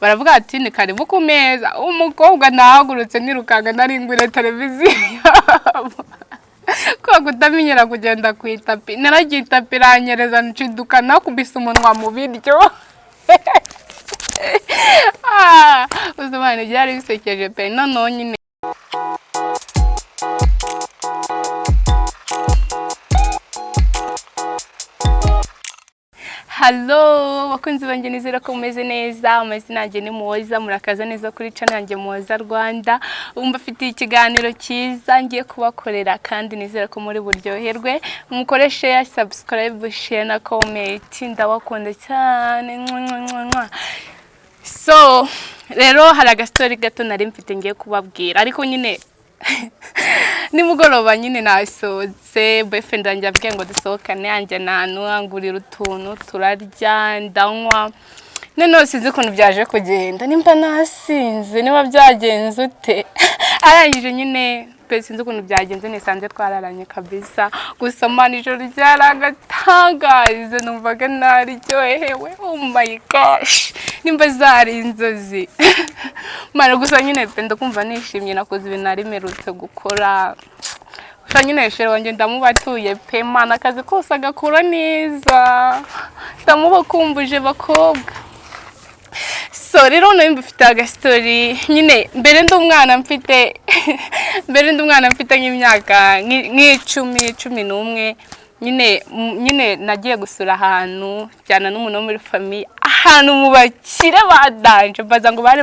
baravuga ati ni karibu ku meza. Umukobwa nahagurutse nirukanga naringwire televiziyo ko kutamenyera kugenda ku itapi. Naragiye itapi iranyereza nshiduka nakubise umunwa mu biryo. Uzumane byari bisekeje pe none nyine. Hello, bakunzi banjye nizera ko mumeze neza. Amazina yanjye ni Muhoza, murakaza neza kuri channel yanjye Muhoza Rwanda. Mbafitiye ikiganiro cyiza ngiye kubakorera kandi nizera ko muri buryoherwe. Mukore share, subscribe, share na comment. Ndabakunda cyane. So, rero hari agastori gato nari mfite ngiye kubabwira ariko nyine nimugoroba nyine nasohotse boyfriend wanjye abwiye ngo dusohokane anje ngurira utuntu turarya ndanywa none sinzi ukuntu byaje kugenda nimba nasinze niba byagenze ute arangije nyine pe sinzi ukuntu byagenze nisanze twararanye kabisa gusoma nijoro ryaragatangaje numvaga naryohewe oh my gosh nimba zari inzozi mara gusa nyine pe ndakumva nishimye nakoze ibintu narimerutse gukora nyine shere wanjye ndamubatuye pe mana akazi kose agakora neza ndamubakumbuje bakobwa. So rero no mbifite agastori nyine mbere ndumwana mfite nk'imyaka nk'icumi nyine nagiye gusura ahantu cyane n'umuntu muri famille ahantu mu bakire badanje baza ngo bari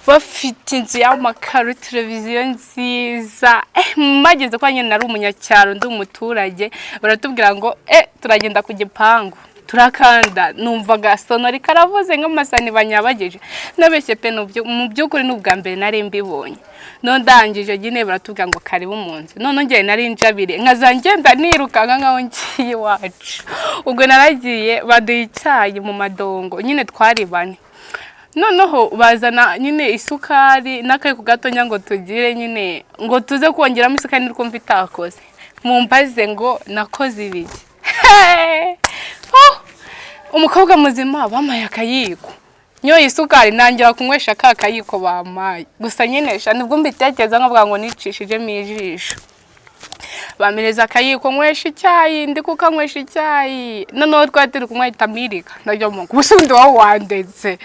bafite inzu y'amakaro televiziyo nziza mageze kwa nyine nari umunyacyaro ndi umuturage baratubwira ngo turagenda ku gipangu turakanda numvaga sonori karavuze nk'amasani banyabageje nabeshye pe mu byukuri n'ubwa mbere nari mbibonye no ndangije nyine baratubwira ngo karibu mu nzu none ngeye nari njabire nkazangenda nirukanga nkaho ngiye wacu ubwo naragiye baduyicaye mu madongo nyine twari bane noneho bazana nyine isukari n'akaye ku gatonya ngo tugire nyine ngo tuze kongeramo isukari niko mvitakoze mumbaze ngo nakoze ibiki umukobwa muzima bamaye akayiko nyo isukari nangira kunywesha kakayiko bamaye gusa nyenesha nibwo mbitekereza nkavuga ngo nicishije mijisho bamereza akayiko nywesha icyayi ndi kukanywesha icyayi noneho twatiri kumwita Mirika ndajya mu busundi waho wandetse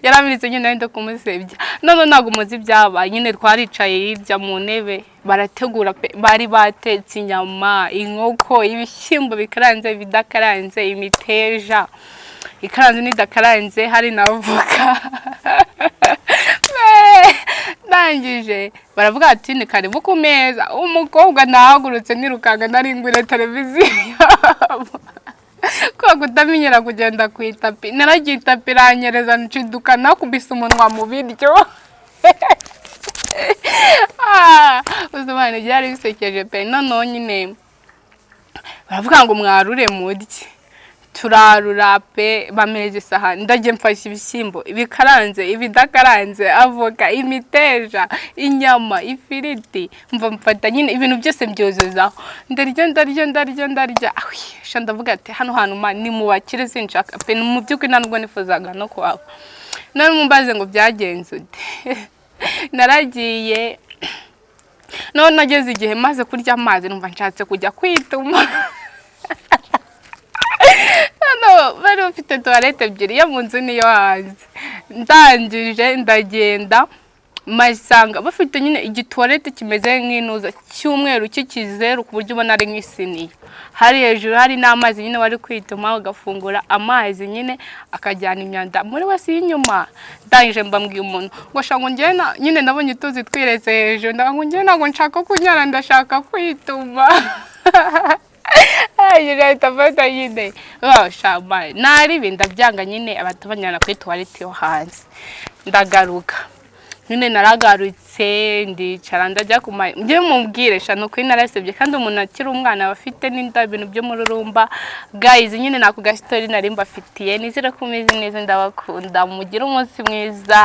yaramiritse nyine ndo kumusebya none ntago muzi byaba nyine twaricaye hirya mu ntebe barategura bari batetse inyama inkoko ibishyimbo bikaranze bidakaranze imiteja ikaranze n'idakaranze hari na avoka ndangije baravuga ati ni karibu ku meza. Umukobwa nahagurutse nirukanga naringwire televiziyo ko kutamenyera kugenda ku itapi. Naragiye itapi iranyereza nshiduka nakubise umunwa mu biryo. Uzumane byari bisekeje pe none nyine baravuga ngo mwarure murye turarura pe bamereze isahani ndagiye mfashe ibishyimbo ibikaranze ibidakaranze avoka imiteja inyama ifiriti mfata nyine ibintu byose byozozaho ndarya sha ndavuga ati hano hantu ni mu bakire sinshaka pe mu byukuri ntabwo nifuzaga no kwabo none mumbaze ngo byagenze ute naragiye none nageze igihe maze kurya amazi numva nshatse kujya kwituma bari bafite toilette ebyiri yo mu nzu niyo hanze ndangije ndagenda masanga bafite nyine igitoilette kimeze nk'inuza cy'umweru cy'ikizeru ku buryo ubona ari nk'isiniya hari hejuru hari n'amazi nyine wari kwituma ugafungura amazi nyine akajyana imyanda muri wasi y'inyuma ndangije mbambwiye umuntu ngo shango ngiye nyine nabonye tuzi twireze hejuru ndango ngiye nago nshaka kunyara ndashaka kwituma tafata yine shama nari bindabyanga nyine abatabanyana kuri toilette yo hanze ndagaruka nyine naragarutse ndicara ndajya ngiye mubwire shano kuri narasebye kandi umuntu akiri umwana bafite n'inda ibintu byo Umururumba guys nyine nako gastori nari mbafitiye nizere ko umeze neza ndabakunda mugire umunsi mwiza.